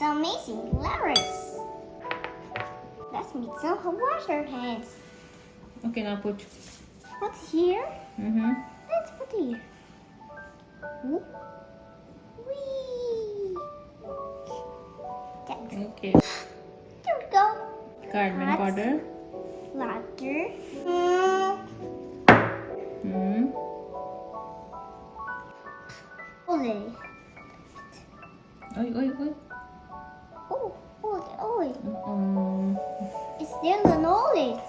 amazing flowers. Let's meet some water hands. Okay, now put. What's here? Mm-hmm. Let's put here. Whee! Okay. There we go. Cardamom powder. Water. Mm. Oil. Oi. Oh, oil. It's still an oil.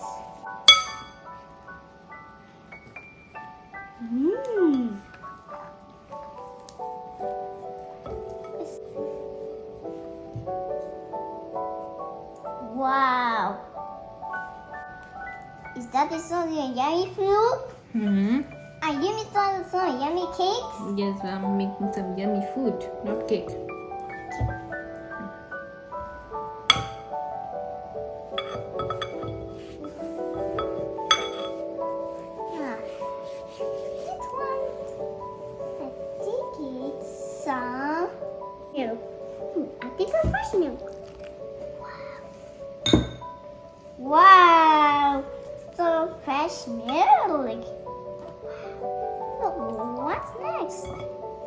Wow. Is that some yummy food? Mm-hmm. Are you making some yummy cakes? Yes, I'm making some yummy food, not cake. This one, I think it's some milk. I think it's fresh milk. Wow, so fresh milk. Oh, what's next?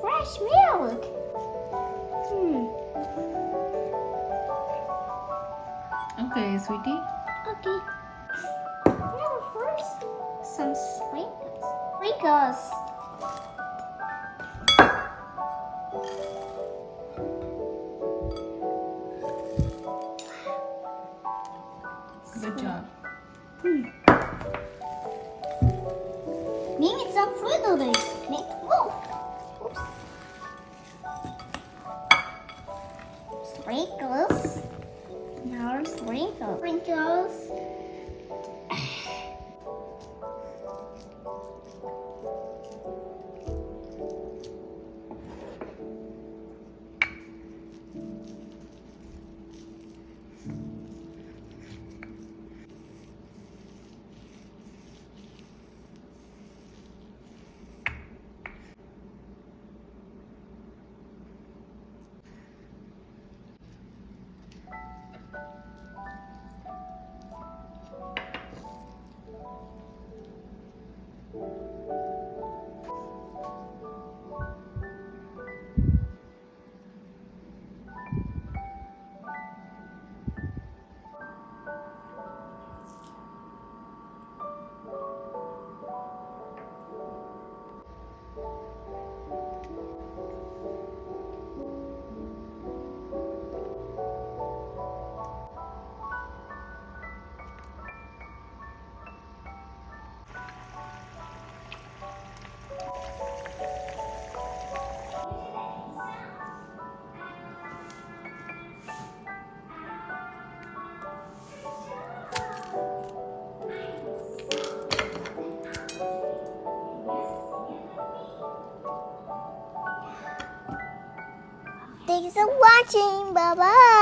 Fresh milk. Okay, sweetie. Okay. Now first, some sprinkles. Sprinkles. Good job. Maybe some fruit of it. Oops. Sprinkles. Now sprinkles. Sprinkles. Thanks for watching. Bye bye.